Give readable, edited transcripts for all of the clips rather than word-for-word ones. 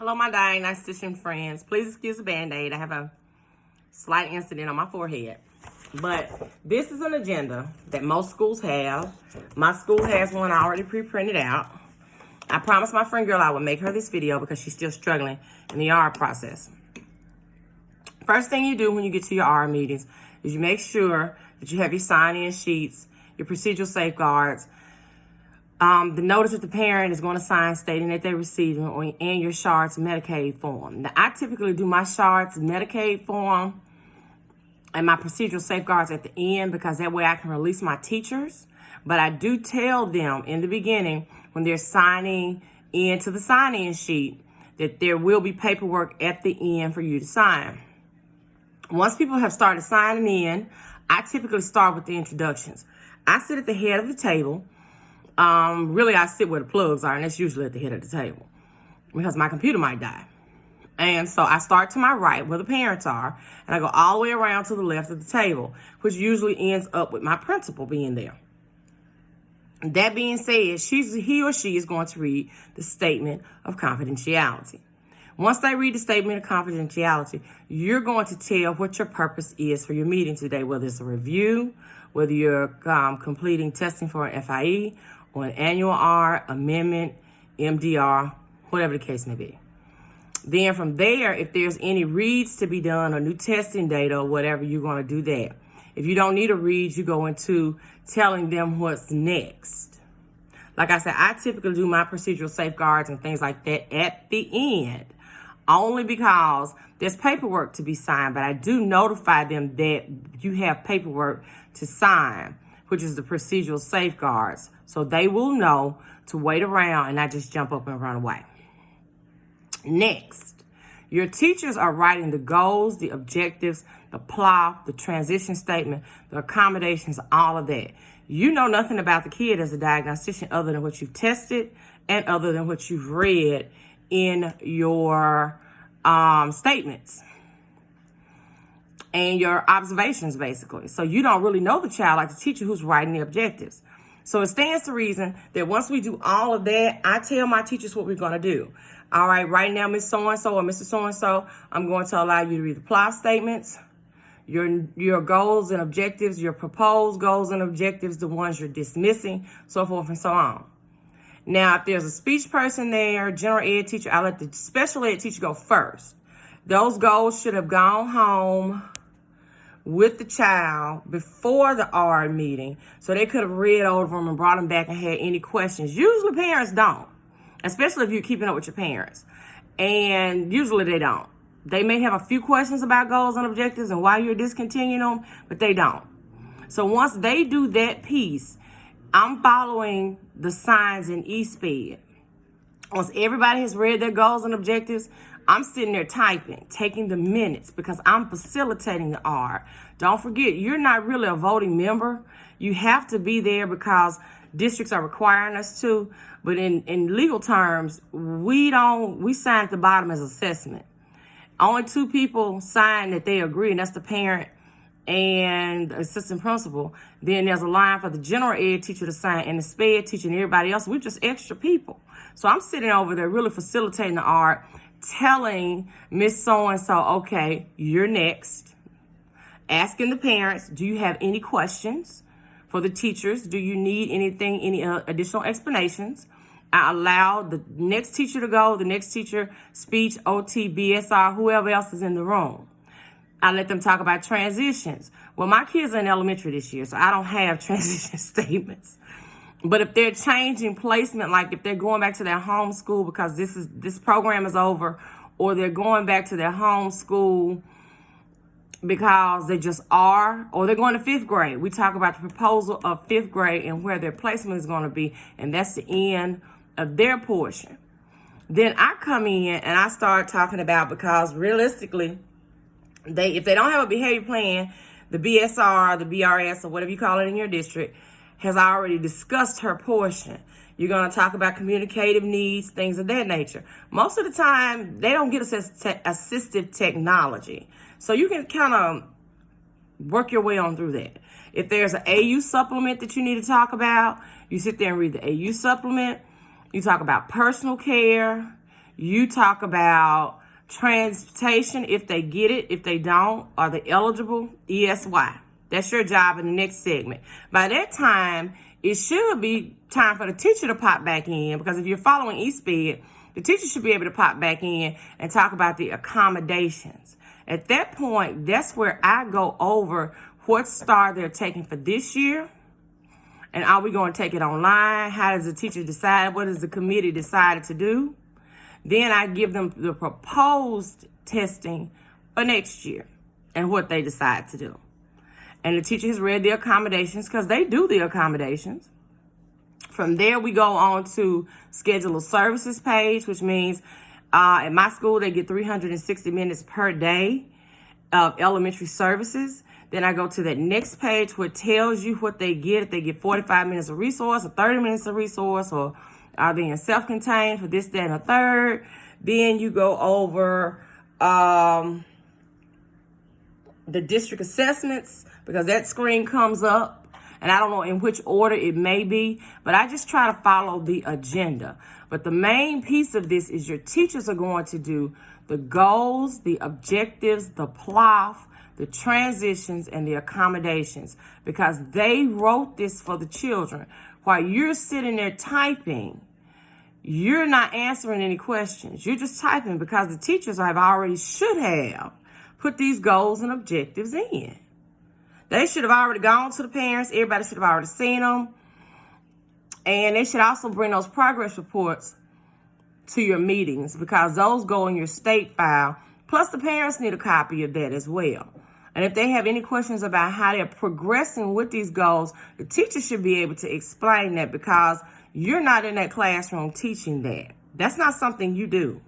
Hello, my diagnostician friends. Please excuse the Band-Aid. I have a slight incident on my forehead. But this is an agenda that most schools have. My school has one already pre-printed out. I promised my friend girl I would make her this video because she's still struggling in the ARD process. First thing you do when you get to your ARD meetings is you make sure that you have your sign-in sheets, your procedural safeguards, the notice that the parent is going to sign stating that they're receiving, and your SHARTS Medicaid form. Now, I typically do my SHARTS Medicaid form and my procedural safeguards at the end because that way I can release my teachers. But I do tell them in the beginning when they're signing into the sign-in sheet that there will be paperwork at the end for you to sign. Once people have started signing in, I typically start with the introductions. I sit at the head of the table. Really, I sit where the plugs are, and that's usually at the head of the table because my computer might die. And so I start to my right where the parents are, and I go all the way around to the left of the table, which usually ends up with my principal being there. That being said, he or she is going to read the statement of confidentiality. Once they read the statement of confidentiality, you're going to tell what your purpose is for your meeting today, whether it's a review, whether you're completing testing for an FIE, or an annual ARD, amendment, MDR, whatever the case may be. Then from there, if there's any reads to be done or new testing data or whatever, you're going to do that. If you don't need a read, you go into telling them what's next. Like I said, I typically do my procedural safeguards and things like that at the end, only because there's paperwork to be signed, but I do notify them that you have paperwork to sign, which is the procedural safeguards. So they will know to wait around and not just jump up and run away. Next, your teachers are writing the goals, the objectives, the plot, the transition statement, the accommodations, all of that. You know nothing about the kid as a diagnostician other than what you've tested and other than what you've read in your statements and your observations, basically. So you don't really know the child like the teacher who's writing the objectives. So it stands to reason that once we do all of that, I tell my teachers what we're going to do. All right, right now, Miss So-and-so or Mr. So-and-so, I'm going to allow you to read the plot statements, your goals and objectives, your proposed goals and objectives, the ones you're dismissing, so forth and so on. Now, if there's a speech person there, general ed teacher, I let the special ed teacher go first. Those goals should have gone home with the child before the ARD meeting so they could have read over them and brought them back and had any questions. Usually parents don't, especially if you're keeping up with your parents. And usually they don't. They may have a few questions about goals and objectives and why you're discontinuing them, but they don't. So once they do that piece, I'm following the signs in eSped. Once everybody has read their goals and objectives, I'm sitting there typing, taking the minutes because I'm facilitating the ARD. Don't forget, you're not really a voting member. You have to be there because districts are requiring us to. But in legal terms, we sign at the bottom as assessment. Only two people sign that they agree, and that's the parent and the assistant principal. Then there's a line for the general ed teacher to sign and the SPED teacher and everybody else. We're just extra people. So I'm sitting over there really facilitating the ARD, telling Miss So-and-so, okay, you're next. Asking the parents, do you have any questions for the teachers? Do you need anything, any additional explanations? I allow the next teacher to go, the next teacher, speech, OT, BSR, whoever else is in the room. I let them talk about transitions. Well, my kids are in elementary this year, so I don't have transition statements. But if they're changing placement, like if they're going back to their home school because this program is over, or they're going back to their home school because they just are, or they're going to fifth grade. We talk about the proposal of fifth grade and where their placement is going to be, and that's the end of their portion. Then I come in and I start talking about, because realistically, if they don't have a behavior plan, the BSR, the BRS, or whatever you call it in your district, has already discussed her portion. You're going to talk about communicative needs, things of that nature. Most of the time, they don't get assistive technology. So you can kind of work your way on through that. If there's an AU supplement that you need to talk about, you sit there and read the AU supplement. You talk about personal care. You talk about transportation, if they get it. If they don't, are they eligible? ESY. That's your job in the next segment. By that time, it should be time for the teacher to pop back in, because if you're following ESPED, the teacher should be able to pop back in and talk about the accommodations. At that point, that's where I go over what STAR they're taking for this year. And are we going to take it online? How does the teacher decide? What does the committee decide to do? Then I give them the proposed testing for next year and what they decide to do. And the teacher has read the accommodations, because they do the accommodations. From there, we go on to schedule a services page, which means at my school, they get 360 minutes per day of elementary services. Then I go to that next page where it tells you what they get. If they get 45 minutes of resource or 30 minutes of resource, or are they in self-contained for this, that, and a third. Then you go over the district assessments, because that screen comes up. And I don't know in which order it may be, but I just try to follow the agenda. But the main piece of this is your teachers are going to do the goals, the objectives, the PLOF, the transitions, and the accommodations, because they wrote this for the children. While you're sitting there typing, you're not answering any questions. You're just typing because the teachers should have put these goals and objectives in. They should have already gone to the parents. Everybody should have already seen them. And they should also bring those progress reports to your meetings, because those go in your state file. Plus, the parents need a copy of that as well. And if they have any questions about how they're progressing with these goals, the teacher should be able to explain that, because you're not in that classroom teaching that. That's not something you do.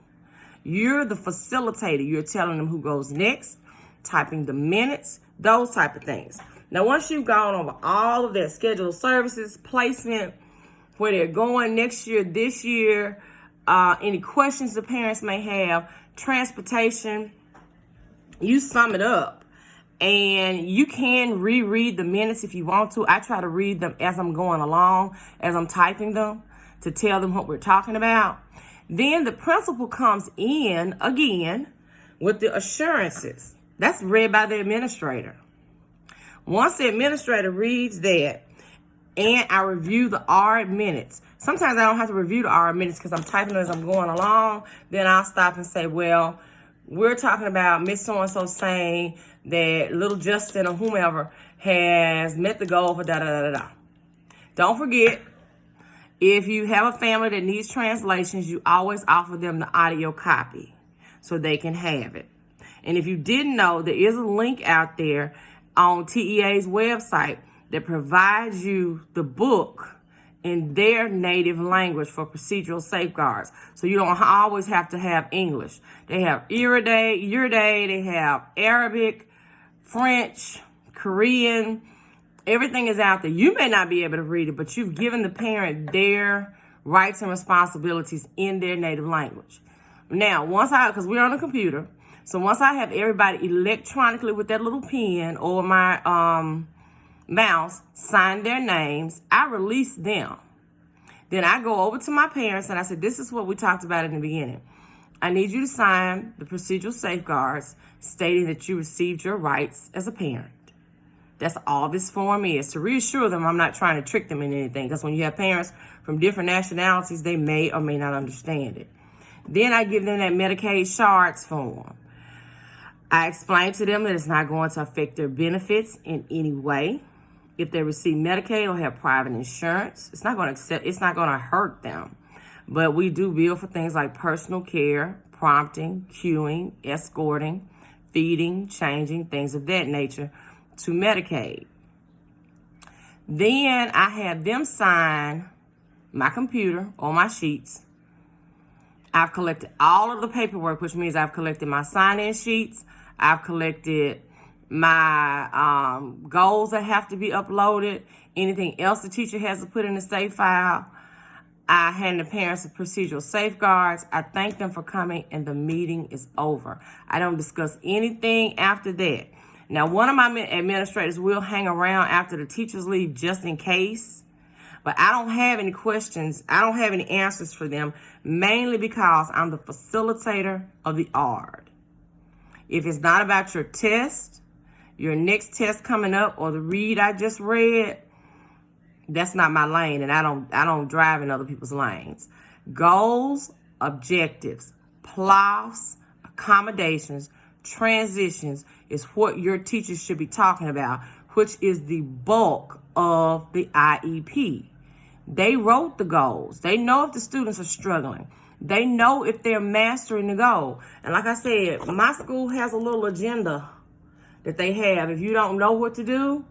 You're the facilitator. You're telling them who goes next, typing the minutes, those type of things. Now, once you've gone over all of that, scheduled services, placement, where they're going next year, this year, any questions the parents may have, transportation, you sum it up. And you can reread the minutes if you want to. I try to read them as I'm going along, as I'm typing them, to tell them what we're talking about. Then the principal comes in again with the assurances. That's read by the administrator. Once the administrator reads that, and I review the ARD minutes. Sometimes I don't have to review the ARD minutes because I'm typing as I'm going along. Then I'll stop and say, well, we're talking about Miss So-and-so saying that little Justin or whomever has met the goal for da-da-da-da-da. Don't forget, if you have a family that needs translations, you always offer them the audio copy so they can have it. And if you didn't know, there is a link out there on TEA's website that provides you the book in their native language for procedural safeguards. So you don't always have to have English. They have Urday, they have Arabic, French, Korean. Everything is out there. You may not be able to read it, but you've given the parent their rights and responsibilities in their native language. Now, because we're on a computer, so once I have everybody electronically with that little pen or my mouse sign their names, I release them. Then I go over to my parents and I said, this is what we talked about in the beginning. I need you to sign the procedural safeguards stating that you received your rights as a parent. That's all this form is, to reassure them I'm not trying to trick them in anything, because when you have parents from different nationalities, they may or may not understand it. Then I give them that Medicaid shards form. I explain to them that it's not going to affect their benefits in any way. If they receive Medicaid or have private insurance, it's not going to hurt them. But we do bill for things like personal care, prompting, cueing, escorting, feeding, changing, things of that nature to Medicaid. Then I have them sign my computer or my sheets. I've collected all of the paperwork, which means I've collected my sign-in sheets. I've collected my goals that have to be uploaded, anything else the teacher has to put in the state file. I hand the parents the procedural safeguards. I thank them for coming, and the meeting is over. I don't discuss anything after that. Now, one of my administrators will hang around after the teachers leave just in case, But I don't have any questions. I don't have any answers for them, mainly because I'm the facilitator of the ARD. If it's not about your test, your next test coming up, or the read I just read, that's not my lane, and I don't drive in other people's lanes. Goals, objectives, PLOFs, accommodations, transitions is what your teachers should be talking about, which is the bulk of the IEP. They wrote the goals. They know if the students are struggling. They know if they're mastering the goal. And like I said, my school has a little agenda that they have. If you don't know what to do,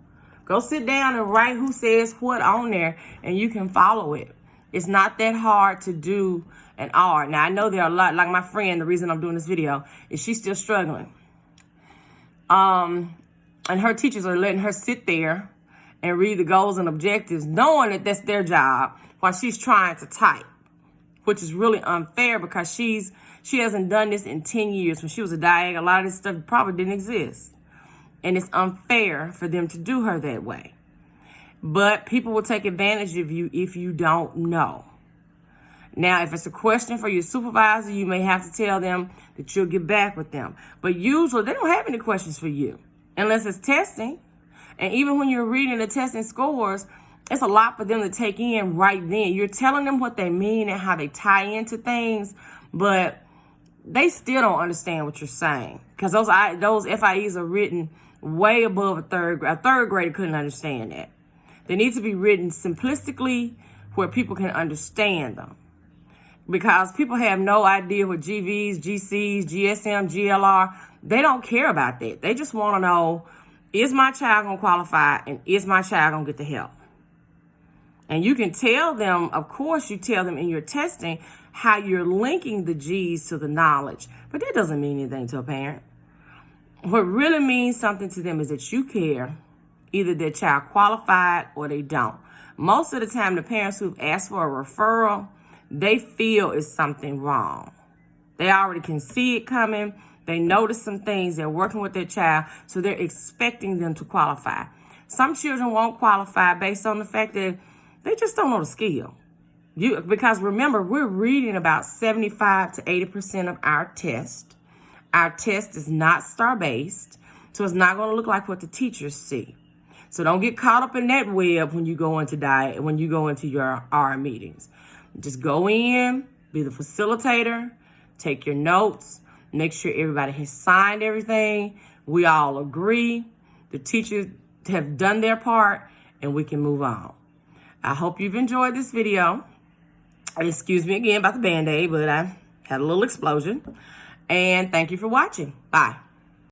go sit down and write who says what on there, and you can follow it. It's not that hard to do an ARD. Now, I know there are a lot, like my friend, the reason I'm doing this video is she's still struggling. And her teachers are letting her sit there and read the goals and objectives, knowing that that's their job, while she's trying to type, which is really unfair because she hasn't done this in 10 years. When she was a diag, a lot of this stuff probably didn't exist. And it's unfair for them to do her that way. But people will take advantage of you if you don't know. Now, if it's a question for your supervisor, you may have to tell them that you'll get back with them. But usually, they don't have any questions for you unless it's testing. And even when you're reading the testing scores, it's a lot for them to take in right then. You're telling them what they mean and how they tie into things, but they still don't understand what you're saying because those FIEs are written way above a third grade. A third grader couldn't understand that. They need to be written simplistically where people can understand them. Because people have no idea what GVs, GCs, GSM, GLR, they don't care about that. They just want to know, is my child going to qualify and is my child going to get the help? And you can tell them, of course, you tell them in your testing how you're linking the G's to the knowledge. But that doesn't mean anything to a parent. What really means something to them is that you care, either their child qualified or they don't. Most of the time, the parents who've asked for a referral, they feel is something wrong. They already can see it coming. They notice some things. They're working with their child, so they're expecting them to qualify. Some children won't qualify based on the fact that they just don't know the skill. Because remember, we're reading about 75 to 80% of our test. Our test is not star-based, so it's not going to look like what the teachers see. So don't get caught up in that web when you go into your ARD meetings. Just go in, be the facilitator, take your notes, make sure everybody has signed everything. We all agree. The teachers have done their part, and we can move on. I hope you've enjoyed this video. Excuse me again about the Band-Aid, but I had a little explosion. And thank you for watching. Bye.